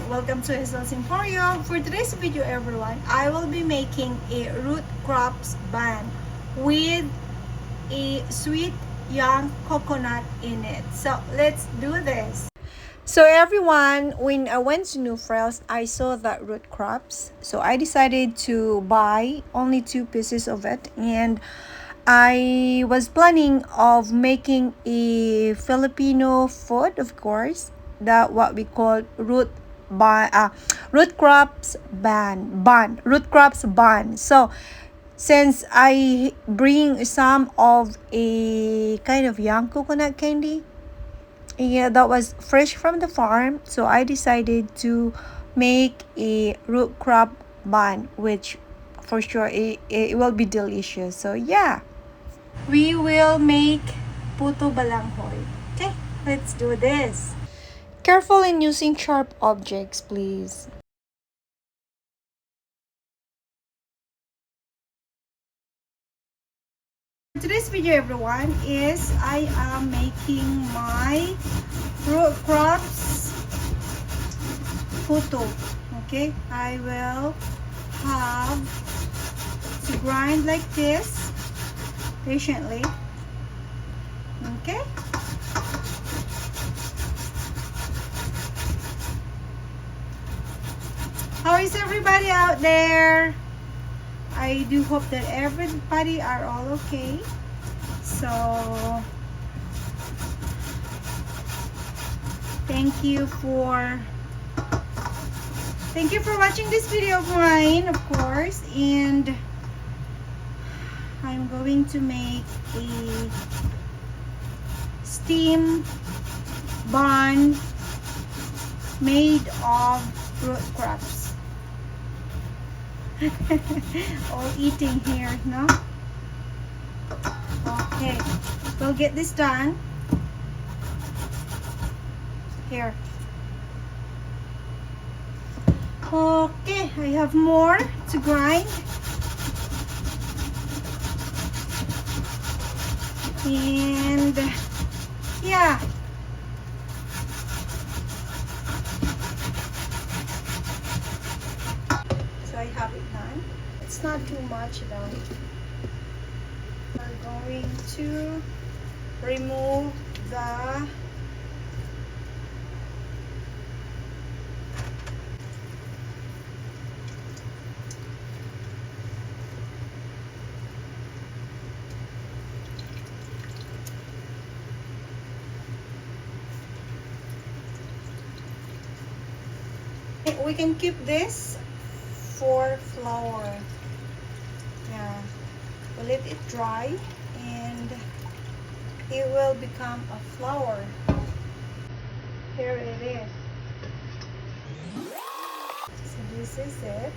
welcome to Hazel's Emporium. For today's video everyone, I will be making a root crops bun with a sweet young coconut in it. So let's do this. So everyone, when I went to New Frails, I saw that root crops. So I decided to buy only 2 pieces of it, and I was planning of making a Filipino food, of course, that what we call root crops bun. So since I bring some of a kind of young coconut candy, yeah, that was fresh from the farm, so I decided to make a root crop bun, which for sure it will be delicious. So yeah, we will make Putong Balangkoy. Okay, let's do this. Careful in using sharp objects, please. Today's video everyone is I am making my root crops puto. Okay, I will have to grind like this patiently. Okay, how is everybody out there? I do hope that everybody are all okay. So thank you for watching this video of mine, of course, and I'm going to make a steam bun made of root crops. All eating here, no? Okay, we'll get this done. Here. Okay, I have more to grind. And yeah. So I have it done. It's not too much though. We're going to remove the we can keep this for flour. Yeah, we'll let it dry and it will become a flour. Here it is. So this is it.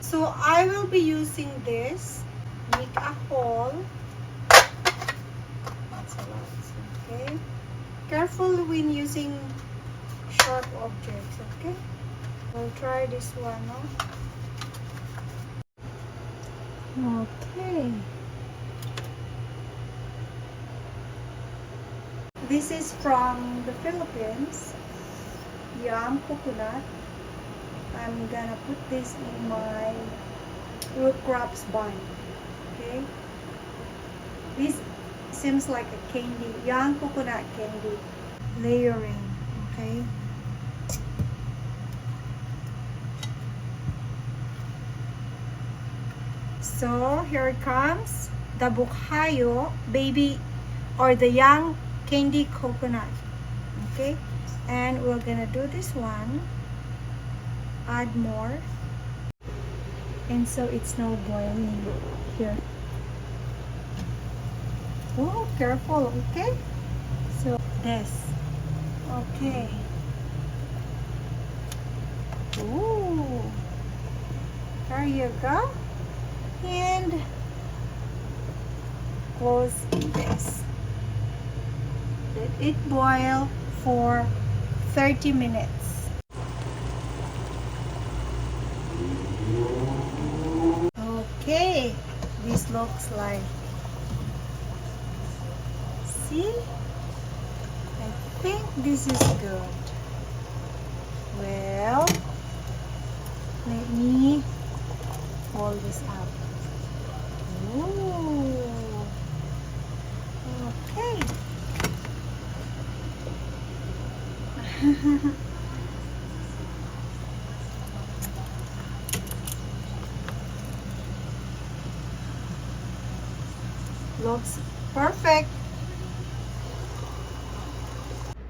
So I will be using this. Make a hole. That's a lot. Okay. Careful when using sharp objects. Okay. We'll try this one. No? Okay. This is from the Philippines. Young coconut. I'm gonna put this in my root crops bun. Okay, this seems like a candy, young coconut candy layering. Okay, so here it comes, the bukhayo baby or the young candy coconut. Okay, and we're gonna do this one. Add more, and so it's now boiling here. Oh, careful. Okay, so this. Okay. Ooh, there you go. And close this. Let it boil for 30 minutes. Okay, this looks like, see, I think this is good. Well, let me fold this up. Ooh, okay. Looks perfect.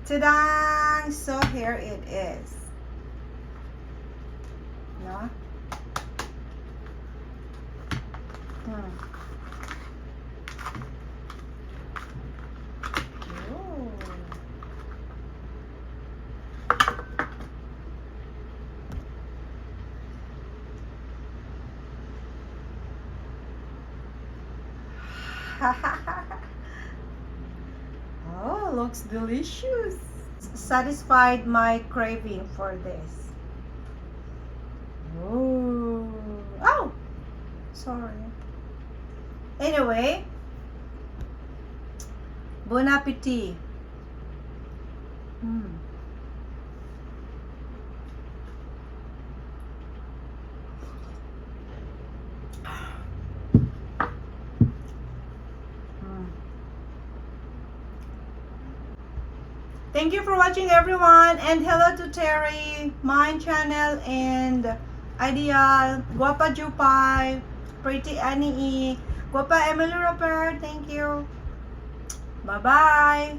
Ta-da! So here it is. No? Ooh. Oh, looks delicious. Satisfied my craving for this. Oh, sorry. Anyway, bon appetit. Thank you for watching, everyone, and hello to Terry, my channel, and Ideal, Guapa Jupay, Pretty Annie, Guapa Emily Roper. Thank you. Bye-bye.